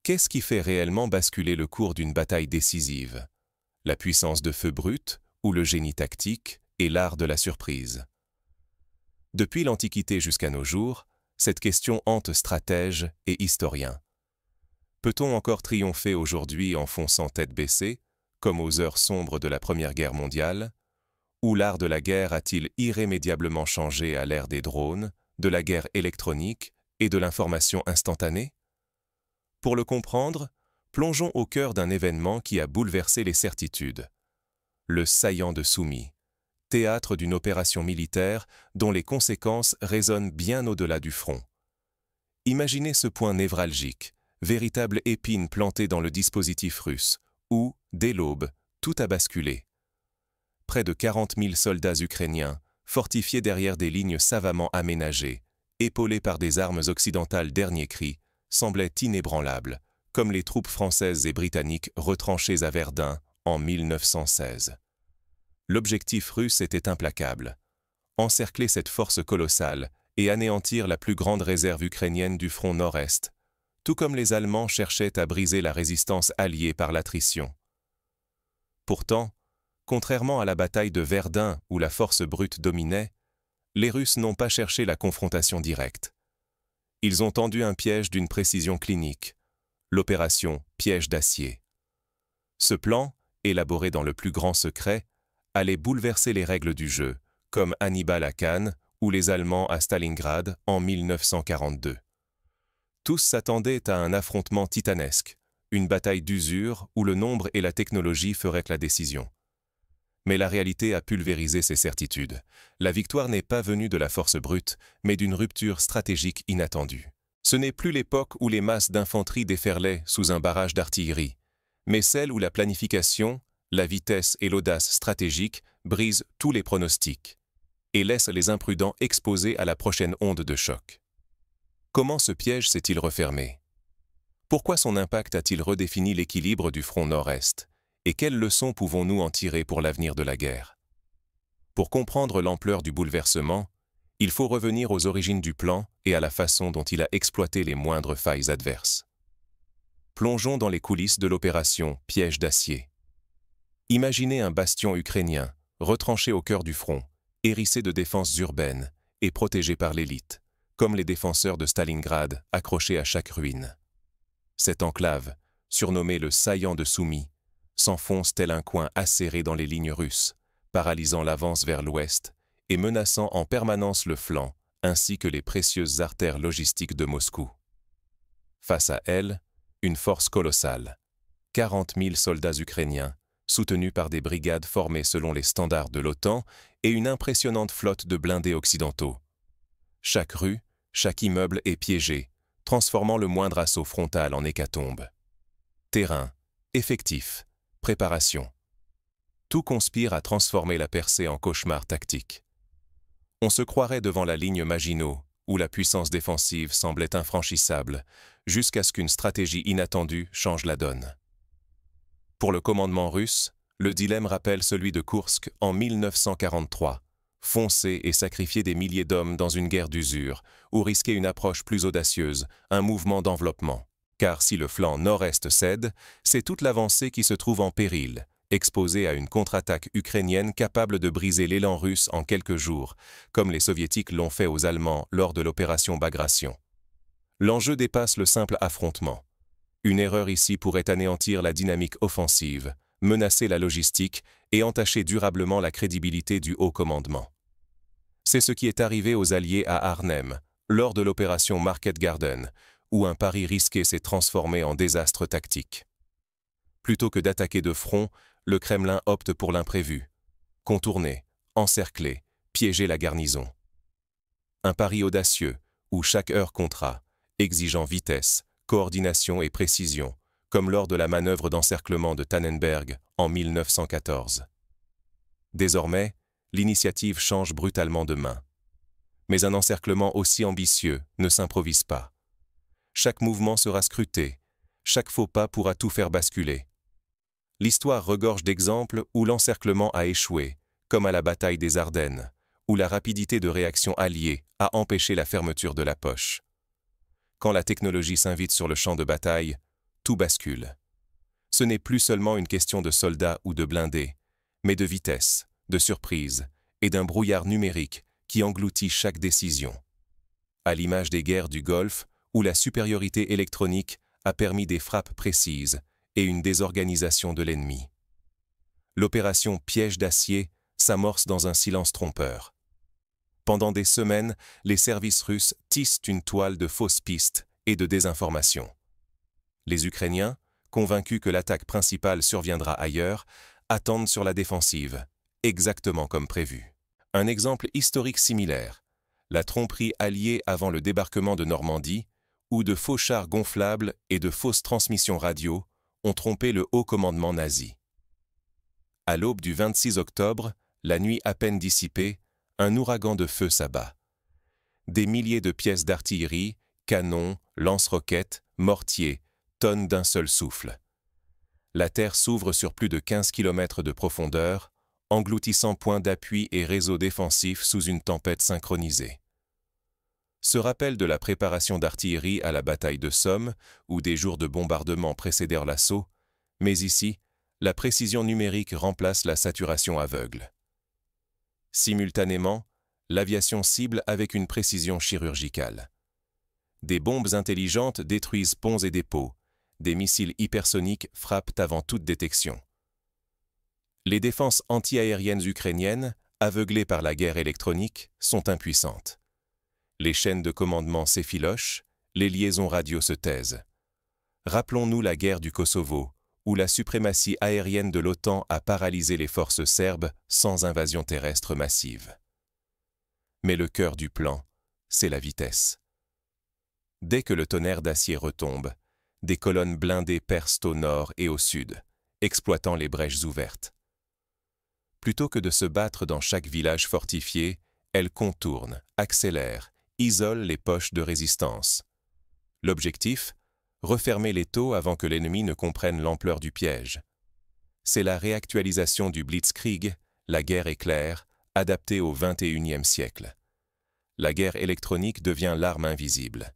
Qu'est-ce qui fait réellement basculer le cours d'une bataille décisive? La puissance de feu brut ou le génie tactique et l'art de la surprise? Depuis l'Antiquité jusqu'à nos jours, cette question hante stratèges et historiens. Peut-on encore triompher aujourd'hui en fonçant tête baissée, comme aux heures sombres de la Première Guerre mondiale? Ou l'art de la guerre a-t-il irrémédiablement changé à l'ère des drones, de la guerre électronique et de l'information instantanée? Pour le comprendre, plongeons au cœur d'un événement qui a bouleversé les certitudes. Le saillant de Soumy, théâtre d'une opération militaire dont les conséquences résonnent bien au-delà du front. Imaginez ce point névralgique, véritable épine plantée dans le dispositif russe, où, dès l'aube, tout a basculé. Près de 40 000 soldats ukrainiens, fortifiés derrière des lignes savamment aménagées, épaulés par des armes occidentales dernier cri, semblaient inébranlables, comme les troupes françaises et britanniques retranchées à Verdun en 1916. L'objectif russe était implacable: encercler cette force colossale et anéantir la plus grande réserve ukrainienne du front nord-est, tout comme les Allemands cherchaient à briser la résistance alliée par l'attrition. Pourtant, contrairement à la bataille de Verdun où la force brute dominait, les Russes n'ont pas cherché la confrontation directe. Ils ont tendu un piège d'une précision clinique, l'opération Piège d'acier. Ce plan, élaboré dans le plus grand secret, allait bouleverser les règles du jeu, comme Hannibal à Cannes ou les Allemands à Stalingrad en 1942. Tous s'attendaient à un affrontement titanesque, une bataille d'usure où le nombre et la technologie feraient la décision. Mais la réalité a pulvérisé ces certitudes. La victoire n'est pas venue de la force brute, mais d'une rupture stratégique inattendue. Ce n'est plus l'époque où les masses d'infanterie déferlaient sous un barrage d'artillerie, mais celle où la planification, la vitesse et l'audace stratégique brisent tous les pronostics et laissent les imprudents exposés à la prochaine onde de choc. Comment ce piège s'est-il refermé? Pourquoi son impact a-t-il redéfini l'équilibre du front nord-est? Et quelles leçons pouvons-nous en tirer pour l'avenir de la guerre? Pour comprendre l'ampleur du bouleversement, il faut revenir aux origines du plan et à la façon dont il a exploité les moindres failles adverses. Plongeons dans les coulisses de l'opération Piège d'acier. Imaginez un bastion ukrainien, retranché au cœur du front, hérissé de défenses urbaines et protégé par l'élite, comme les défenseurs de Stalingrad accrochés à chaque ruine. Cette enclave, surnommée le saillant de Soumy, s'enfonce tel un coin acéré dans les lignes russes, paralysant l'avance vers l'ouest et menaçant en permanence le flanc, ainsi que les précieuses artères logistiques de Moscou. Face à elle, une force colossale, 40 000 soldats ukrainiens, soutenus par des brigades formées selon les standards de l'OTAN et une impressionnante flotte de blindés occidentaux. Chaque rue, chaque immeuble est piégé, transformant le moindre assaut frontal en hécatombe. Terrain, effectifs, préparation. Tout conspire à transformer la percée en cauchemar tactique. On se croirait devant la ligne Maginot, où la puissance défensive semblait infranchissable, jusqu'à ce qu'une stratégie inattendue change la donne. Pour le commandement russe, le dilemme rappelle celui de Koursk en 1943, foncer et sacrifier des milliers d'hommes dans une guerre d'usure, ou risquer une approche plus audacieuse, un mouvement d'enveloppement. Car si le flanc nord-est cède, c'est toute l'avancée qui se trouve en péril, exposée à une contre-attaque ukrainienne capable de briser l'élan russe en quelques jours, comme les soviétiques l'ont fait aux Allemands lors de l'opération Bagration. L'enjeu dépasse le simple affrontement. Une erreur ici pourrait anéantir la dynamique offensive, menacer la logistique et entacher durablement la crédibilité du haut commandement. C'est ce qui est arrivé aux Alliés à Arnhem, lors de l'opération Market Garden, où un pari risqué s'est transformé en désastre tactique. Plutôt que d'attaquer de front, le Kremlin opte pour l'imprévu. Contourner, encercler, piéger la garnison. Un pari audacieux, où chaque heure comptera, exigeant vitesse, coordination et précision, comme lors de la manœuvre d'encerclement de Tannenberg en 1914. Désormais, l'initiative change brutalement de main. Mais un encerclement aussi ambitieux ne s'improvise pas. Chaque mouvement sera scruté, chaque faux pas pourra tout faire basculer. L'histoire regorge d'exemples où l'encerclement a échoué, comme à la bataille des Ardennes, où la rapidité de réaction alliée a empêché la fermeture de la poche. Quand la technologie s'invite sur le champ de bataille, tout bascule. Ce n'est plus seulement une question de soldats ou de blindés, mais de vitesse, de surprise et d'un brouillard numérique qui engloutit chaque décision. À l'image des guerres du Golfe, où la supériorité électronique a permis des frappes précises et une désorganisation de l'ennemi. L'opération Piège d'acier s'amorce dans un silence trompeur. Pendant des semaines, les services russes tissent une toile de fausses pistes et de désinformation. Les Ukrainiens, convaincus que l'attaque principale surviendra ailleurs, attendent sur la défensive, exactement comme prévu. Un exemple historique similaire, la tromperie alliée avant le débarquement de Normandie, où de faux chars gonflables et de fausses transmissions radio ont trompé le haut commandement nazi. À l'aube du 26 octobre, la nuit à peine dissipée, un ouragan de feu s'abat. Des milliers de pièces d'artillerie, canons, lance-roquettes, mortiers, tonnent d'un seul souffle. La terre s'ouvre sur plus de 15 km de profondeur, engloutissant points d'appui et réseaux défensifs sous une tempête synchronisée. Ce rappel de la préparation d'artillerie à la bataille de Somme, où des jours de bombardement précédèrent l'assaut, mais ici, la précision numérique remplace la saturation aveugle. Simultanément, l'aviation cible avec une précision chirurgicale. Des bombes intelligentes détruisent ponts et dépôts, des missiles hypersoniques frappent avant toute détection. Les défenses antiaériennes ukrainiennes, aveuglées par la guerre électronique, sont impuissantes. Les chaînes de commandement s'effilochent, les liaisons radio se taisent. Rappelons-nous la guerre du Kosovo, où la suprématie aérienne de l'OTAN a paralysé les forces serbes sans invasion terrestre massive. Mais le cœur du plan, c'est la vitesse. Dès que le tonnerre d'acier retombe, des colonnes blindées percent au nord et au sud, exploitant les brèches ouvertes. Plutôt que de se battre dans chaque village fortifié, elles contournent, accélèrent, isolent les poches de résistance. L'objectif ? Refermer l'étau avant que l'ennemi ne comprenne l'ampleur du piège. C'est la réactualisation du Blitzkrieg, la guerre éclair, adaptée au XXIe siècle. La guerre électronique devient l'arme invisible.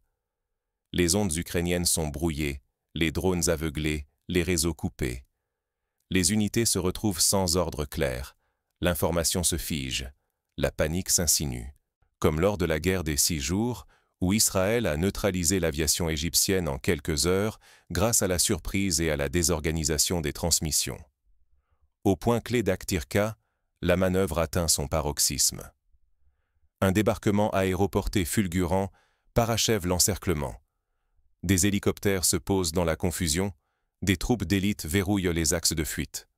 Les ondes ukrainiennes sont brouillées, les drones aveuglés, les réseaux coupés. Les unités se retrouvent sans ordre clair, l'information se fige, la panique s'insinue. Comme lors de la guerre des 6 jours, où Israël a neutralisé l'aviation égyptienne en quelques heures grâce à la surprise et à la désorganisation des transmissions. Au point clé d'Aktirka, la manœuvre atteint son paroxysme. Un débarquement aéroporté fulgurant parachève l'encerclement. Des hélicoptères se posent dans la confusion, des troupes d'élite verrouillent les axes de fuite.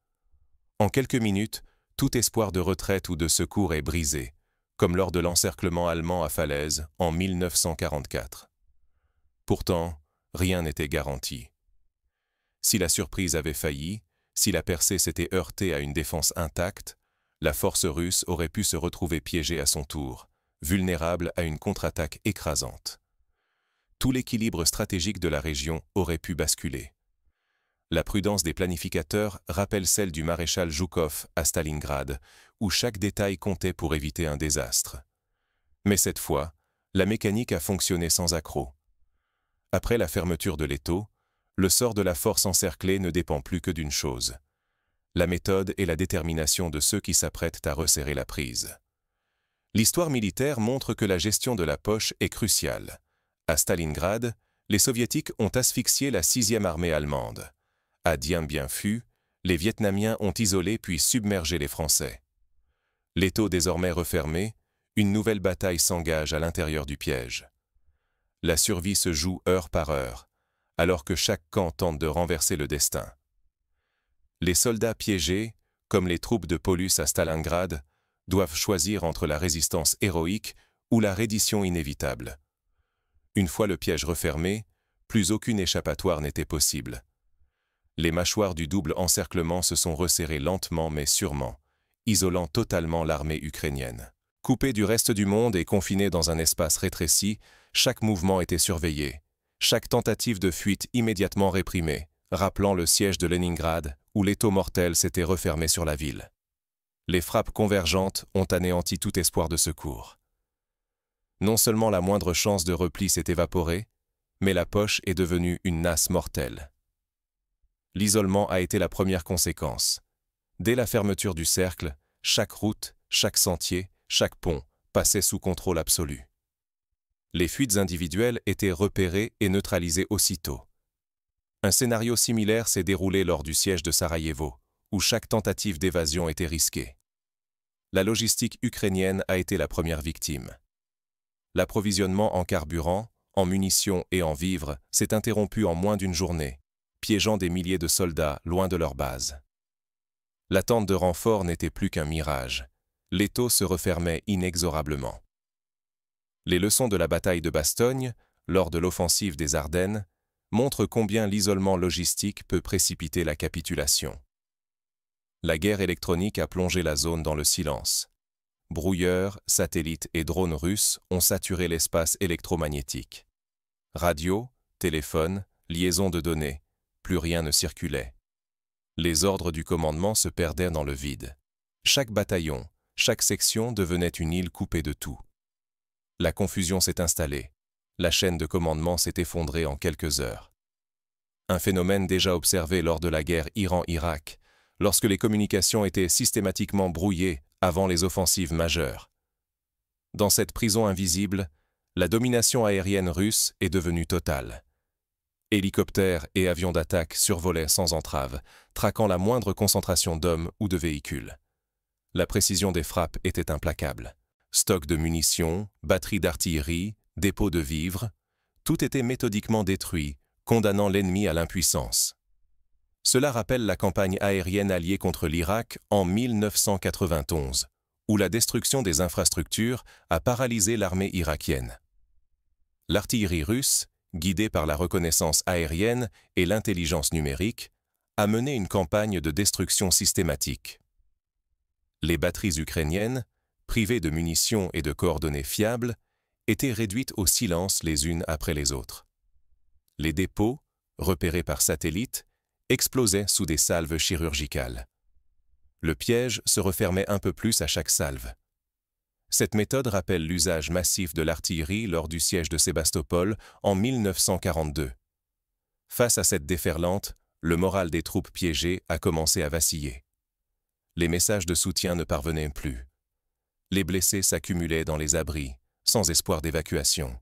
En quelques minutes, tout espoir de retraite ou de secours est brisé, comme lors de l'encerclement allemand à Falaise en 1944. Pourtant, rien n'était garanti. Si la surprise avait failli, si la percée s'était heurtée à une défense intacte, la force russe aurait pu se retrouver piégée à son tour, vulnérable à une contre-attaque écrasante. Tout l'équilibre stratégique de la région aurait pu basculer. La prudence des planificateurs rappelle celle du maréchal Zhukov à Stalingrad, où chaque détail comptait pour éviter un désastre. Mais cette fois, la mécanique a fonctionné sans accroc. Après la fermeture de l'étau, le sort de la force encerclée ne dépend plus que d'une chose: la méthode et la détermination de ceux qui s'apprêtent à resserrer la prise. L'histoire militaire montre que la gestion de la poche est cruciale. À Stalingrad, les Soviétiques ont asphyxié la 6e armée allemande. À Dien Bien Phu, les Vietnamiens ont isolé puis submergé les Français. L'étau désormais refermé, une nouvelle bataille s'engage à l'intérieur du piège. La survie se joue heure par heure, alors que chaque camp tente de renverser le destin. Les soldats piégés, comme les troupes de Paulus à Stalingrad, doivent choisir entre la résistance héroïque ou la reddition inévitable. Une fois le piège refermé, plus aucune échappatoire n'était possible. Les mâchoires du double encerclement se sont resserrées lentement mais sûrement, isolant totalement l'armée ukrainienne. Coupée du reste du monde et confinée dans un espace rétréci, chaque mouvement était surveillé, chaque tentative de fuite immédiatement réprimée, rappelant le siège de Leningrad où l'étau mortel s'était refermé sur la ville. Les frappes convergentes ont anéanti tout espoir de secours. Non seulement la moindre chance de repli s'est évaporée, mais la poche est devenue une nasse mortelle. L'isolement a été la première conséquence. Dès la fermeture du cercle, chaque route, chaque sentier, chaque pont passait sous contrôle absolu. Les fuites individuelles étaient repérées et neutralisées aussitôt. Un scénario similaire s'est déroulé lors du siège de Sarajevo, où chaque tentative d'évasion était risquée. La logistique ukrainienne a été la première victime. L'approvisionnement en carburant, en munitions et en vivres s'est interrompu en moins d'une journée, piégeant des milliers de soldats loin de leur base. L'attente de renforts n'était plus qu'un mirage. L'étau se refermait inexorablement. Les leçons de la bataille de Bastogne, lors de l'offensive des Ardennes, montrent combien l'isolement logistique peut précipiter la capitulation. La guerre électronique a plongé la zone dans le silence. Brouilleurs, satellites et drones russes ont saturé l'espace électromagnétique. Radio, téléphone, liaison de données, plus rien ne circulait. Les ordres du commandement se perdaient dans le vide. Chaque bataillon, chaque section devenait une île coupée de tout. La confusion s'est installée. La chaîne de commandement s'est effondrée en quelques heures. Un phénomène déjà observé lors de la guerre Iran-Irak, lorsque les communications étaient systématiquement brouillées avant les offensives majeures. Dans cette prison invisible, la domination aérienne russe est devenue totale. Hélicoptères et avions d'attaque survolaient sans entrave, traquant la moindre concentration d'hommes ou de véhicules. La précision des frappes était implacable. Stocks de munitions, batteries d'artillerie, dépôts de vivres, tout était méthodiquement détruit, condamnant l'ennemi à l'impuissance. Cela rappelle la campagne aérienne alliée contre l'Irak en 1991, où la destruction des infrastructures a paralysé l'armée irakienne. L'artillerie russe, guidée par la reconnaissance aérienne et l'intelligence numérique, a mené une campagne de destruction systématique. Les batteries ukrainiennes, privées de munitions et de coordonnées fiables, étaient réduites au silence les unes après les autres. Les dépôts, repérés par satellite, explosaient sous des salves chirurgicales. Le piège se refermait un peu plus à chaque salve. Cette méthode rappelle l'usage massif de l'artillerie lors du siège de Sébastopol en 1942. Face à cette déferlante, le moral des troupes piégées a commencé à vaciller. Les messages de soutien ne parvenaient plus. Les blessés s'accumulaient dans les abris, sans espoir d'évacuation.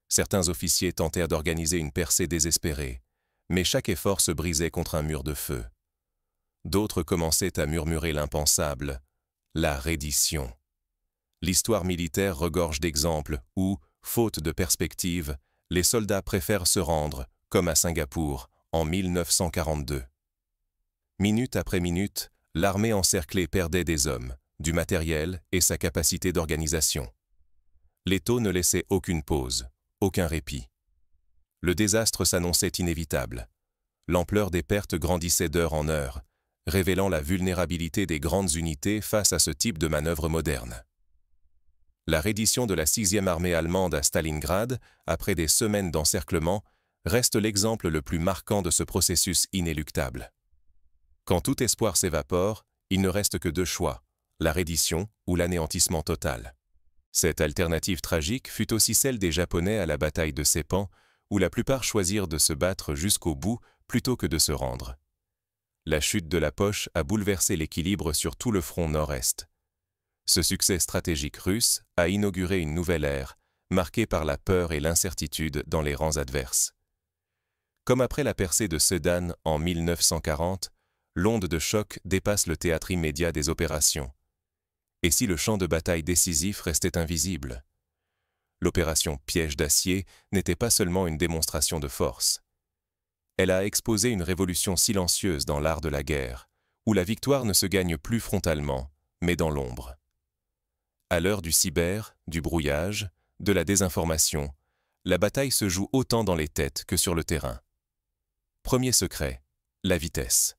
Certains officiers tentèrent d'organiser une percée désespérée, mais chaque effort se brisait contre un mur de feu. D'autres commençaient à murmurer l'impensable, la reddition. L'histoire militaire regorge d'exemples où, faute de perspective, les soldats préfèrent se rendre, comme à Singapour, en 1942. Minute après minute, l'armée encerclée perdait des hommes, du matériel et sa capacité d'organisation. L'étau ne laissait aucune pause, aucun répit. Le désastre s'annonçait inévitable. L'ampleur des pertes grandissait d'heure en heure, révélant la vulnérabilité des grandes unités face à ce type de manœuvre moderne. La reddition de la 6e armée allemande à Stalingrad, après des semaines d'encerclement, reste l'exemple le plus marquant de ce processus inéluctable. Quand tout espoir s'évapore, il ne reste que deux choix, la reddition ou l'anéantissement total. Cette alternative tragique fut aussi celle des Japonais à la bataille de Seppan, où la plupart choisirent de se battre jusqu'au bout plutôt que de se rendre. La chute de la Poche a bouleversé l'équilibre sur tout le front nord-est. Ce succès stratégique russe a inauguré une nouvelle ère, marquée par la peur et l'incertitude dans les rangs adverses. Comme après la percée de Sedan en 1940, l'onde de choc dépasse le théâtre immédiat des opérations. Et si le champ de bataille décisif restait invisible? L'opération Piège d'acier n'était pas seulement une démonstration de force. Elle a exposé une révolution silencieuse dans l'art de la guerre, où la victoire ne se gagne plus frontalement, mais dans l'ombre. À l'heure du cyber, du brouillage, de la désinformation, la bataille se joue autant dans les têtes que sur le terrain. Premier secret, la vitesse.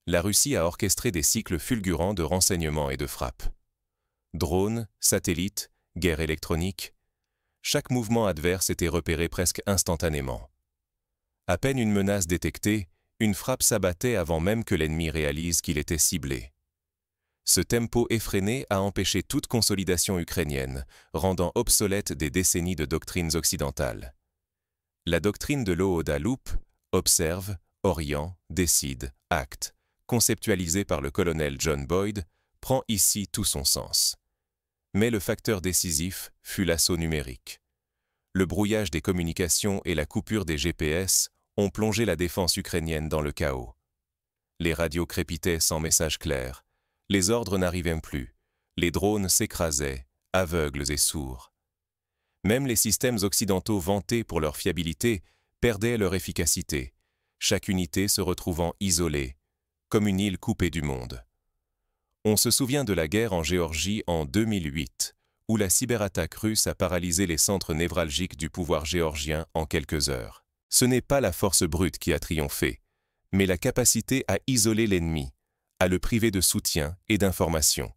La Russie a orchestré des cycles fulgurants de renseignements et de frappes. Drones, satellites, guerre électronique, chaque mouvement adverse était repéré presque instantanément. À peine une menace détectée, une frappe s'abattait avant même que l'ennemi réalise qu'il était ciblé. Ce tempo effréné a empêché toute consolidation ukrainienne, rendant obsolètes des décennies de doctrines occidentales. La doctrine de l'eau à loupe, observe, Orient, décide, acte, conceptualisé par le colonel John Boyd, prend ici tout son sens. Mais le facteur décisif fut l'assaut numérique. Le brouillage des communications et la coupure des GPS ont plongé la défense ukrainienne dans le chaos. Les radios crépitaient sans message clair, les ordres n'arrivaient plus, les drones s'écrasaient, aveugles et sourds. Même les systèmes occidentaux vantés pour leur fiabilité perdaient leur efficacité, chaque unité se retrouvant isolée, comme une île coupée du monde. On se souvient de la guerre en Géorgie en 2008, où la cyberattaque russe a paralysé les centres névralgiques du pouvoir géorgien en quelques heures. Ce n'est pas la force brute qui a triomphé, mais la capacité à isoler l'ennemi, à le priver de soutien et d'information.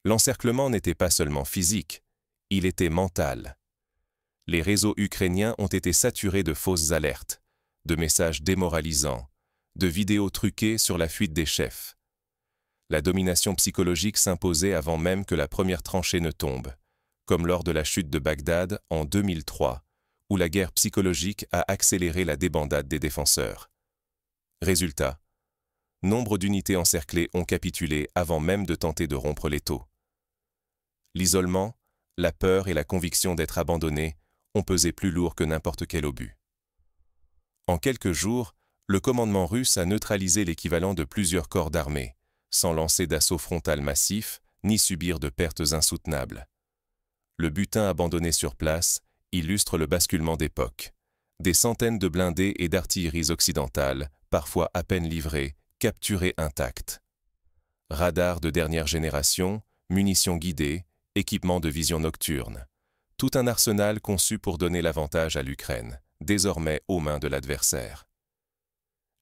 L'encerclement n'était pas seulement physique, il était mental. Les réseaux ukrainiens ont été saturés de fausses alertes, de messages démoralisants, de vidéos truquées sur la fuite des chefs. La domination psychologique s'imposait avant même que la première tranchée ne tombe, comme lors de la chute de Bagdad en 2003, où la guerre psychologique a accéléré la débandade des défenseurs. Résultat, nombre d'unités encerclées ont capitulé avant même de tenter de rompre l'étau. L'isolement, la peur et la conviction d'être abandonnés ont pesé plus lourd que n'importe quel obus. En quelques jours, le commandement russe a neutralisé l'équivalent de plusieurs corps d'armée, sans lancer d'assaut frontal massif, ni subir de pertes insoutenables. Le butin abandonné sur place illustre le basculement d'époque. Des centaines de blindés et d'artilleries occidentales, parfois à peine livrées, capturées intactes. Radars de dernière génération, munitions guidées, équipements de vision nocturne. Tout un arsenal conçu pour donner l'avantage à l'Ukraine, désormais aux mains de l'adversaire.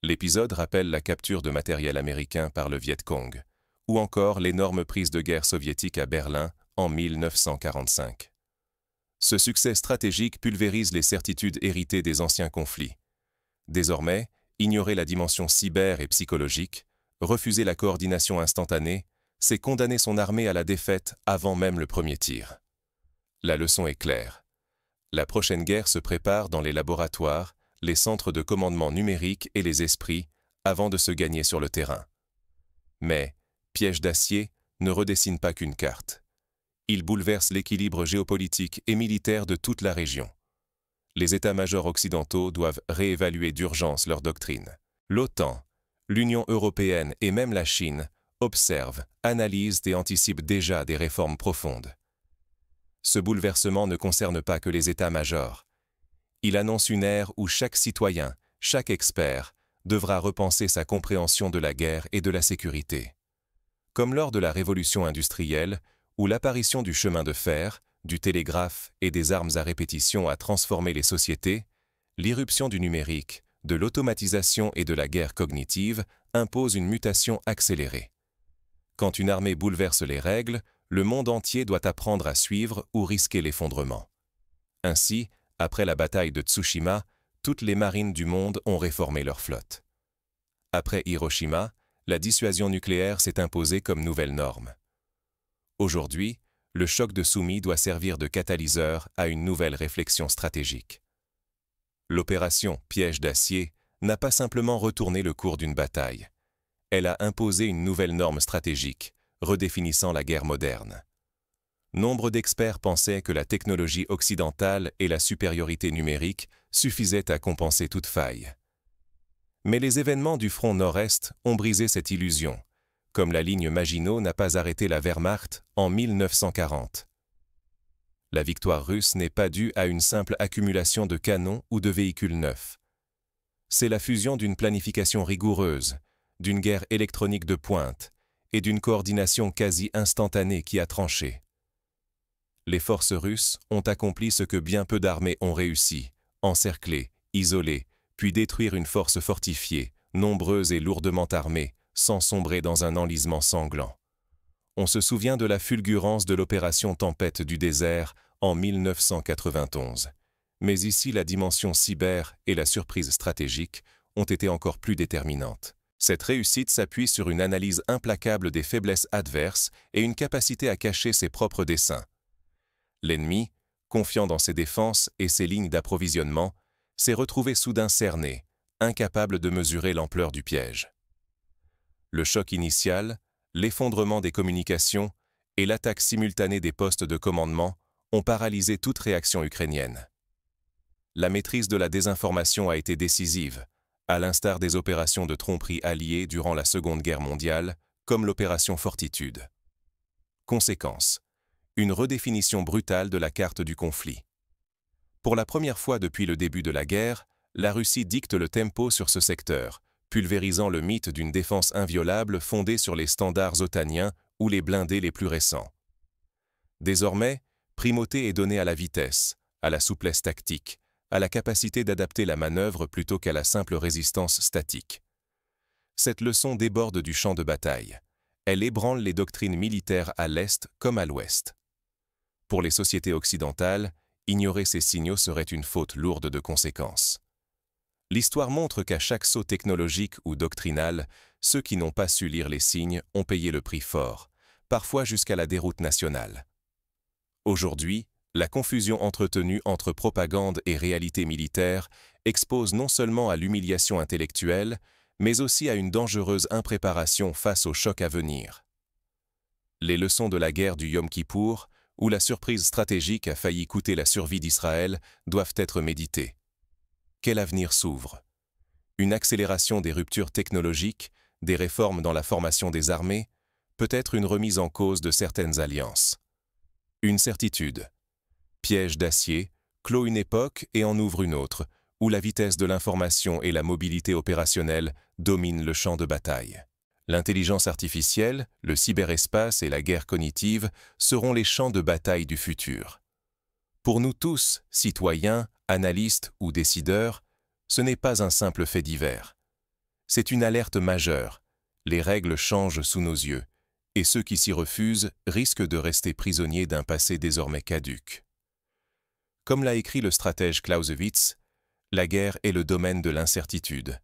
L'épisode rappelle la capture de matériel américain par le Viet Cong, ou encore l'énorme prise de guerre soviétique à Berlin en 1945. Ce succès stratégique pulvérise les certitudes héritées des anciens conflits. Désormais, ignorer la dimension cyber et psychologique, refuser la coordination instantanée, c'est condamner son armée à la défaite avant même le premier tir. La leçon est claire. La prochaine guerre se prépare dans les laboratoires, les centres de commandement numérique et les esprits, avant de se gagner sur le terrain. Mais, piège d'acier ne redessine pas qu'une carte. Il bouleverse l'équilibre géopolitique et militaire de toute la région. Les états-majors occidentaux doivent réévaluer d'urgence leur doctrine. L'OTAN, l'Union européenne et même la Chine observent, analysent et anticipent déjà des réformes profondes. Ce bouleversement ne concerne pas que les états-majors. Il annonce une ère où chaque citoyen, chaque expert, devra repenser sa compréhension de la guerre et de la sécurité. Comme lors de la révolution industrielle, où l'apparition du chemin de fer, du télégraphe et des armes à répétition a transformé les sociétés, l'irruption du numérique, de l'automatisation et de la guerre cognitive impose une mutation accélérée. Quand une armée bouleverse les règles, le monde entier doit apprendre à suivre ou risquer l'effondrement. Ainsi, après la bataille de Tsushima, toutes les marines du monde ont réformé leur flotte. Après Hiroshima, la dissuasion nucléaire s'est imposée comme nouvelle norme. Aujourd'hui, le choc de Sumi doit servir de catalyseur à une nouvelle réflexion stratégique. L'opération Piège d'acier n'a pas simplement retourné le cours d'une bataille. Elle a imposé une nouvelle norme stratégique, redéfinissant la guerre moderne. Nombre d'experts pensaient que la technologie occidentale et la supériorité numérique suffisaient à compenser toute faille. Mais les événements du front nord-est ont brisé cette illusion, comme la ligne Maginot n'a pas arrêté la Wehrmacht en 1940. La victoire russe n'est pas due à une simple accumulation de canons ou de véhicules neufs. C'est la fusion d'une planification rigoureuse, d'une guerre électronique de pointe et d'une coordination quasi instantanée qui a tranché. Les forces russes ont accompli ce que bien peu d'armées ont réussi, encercler, isoler, puis détruire une force fortifiée, nombreuse et lourdement armée, sans sombrer dans un enlisement sanglant. On se souvient de la fulgurance de l'opération Tempête du désert en 1991. Mais ici, la dimension cyber et la surprise stratégique ont été encore plus déterminantes. Cette réussite s'appuie sur une analyse implacable des faiblesses adverses et une capacité à cacher ses propres desseins. L'ennemi, confiant dans ses défenses et ses lignes d'approvisionnement, s'est retrouvé soudain cerné, incapables de mesurer l'ampleur du piège. Le choc initial, l'effondrement des communications et l'attaque simultanée des postes de commandement ont paralysé toute réaction ukrainienne. La maîtrise de la désinformation a été décisive, à l'instar des opérations de tromperie alliées durant la Seconde Guerre mondiale, comme l'opération Fortitude. Conséquence: une redéfinition brutale de la carte du conflit. Pour la première fois depuis le début de la guerre, la Russie dicte le tempo sur ce secteur, pulvérisant le mythe d'une défense inviolable fondée sur les standards otaniens ou les blindés les plus récents. Désormais, primauté est donnée à la vitesse, à la souplesse tactique, à la capacité d'adapter la manœuvre plutôt qu'à la simple résistance statique. Cette leçon déborde du champ de bataille. Elle ébranle les doctrines militaires à l'Est comme à l'Ouest. Pour les sociétés occidentales, ignorer ces signaux serait une faute lourde de conséquences. L'histoire montre qu'à chaque saut technologique ou doctrinal, ceux qui n'ont pas su lire les signes ont payé le prix fort, parfois jusqu'à la déroute nationale. Aujourd'hui, la confusion entretenue entre propagande et réalité militaire expose non seulement à l'humiliation intellectuelle, mais aussi à une dangereuse impréparation face au choc à venir. Les leçons de la guerre du Yom Kippour, où la surprise stratégique a failli coûter la survie d'Israël, doivent être méditées. Quel avenir s'ouvre? Une accélération des ruptures technologiques, des réformes dans la formation des armées, peut-être une remise en cause de certaines alliances. Une certitude: piège d'acier clôt une époque et en ouvre une autre, où la vitesse de l'information et la mobilité opérationnelle dominent le champ de bataille. L'intelligence artificielle, le cyberespace et la guerre cognitive seront les champs de bataille du futur. Pour nous tous, citoyens, analystes ou décideurs, ce n'est pas un simple fait divers. C'est une alerte majeure. Les règles changent sous nos yeux, et ceux qui s'y refusent risquent de rester prisonniers d'un passé désormais caduc. Comme l'a écrit le stratège Clausewitz, la guerre est le domaine de l'incertitude.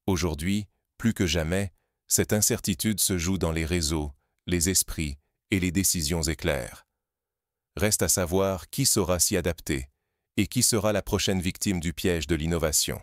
Aujourd'hui, plus que jamais, cette incertitude se joue dans les réseaux, les esprits et les décisions éclairs. Reste à savoir qui saura s'y adapter et qui sera la prochaine victime du piège de l'innovation.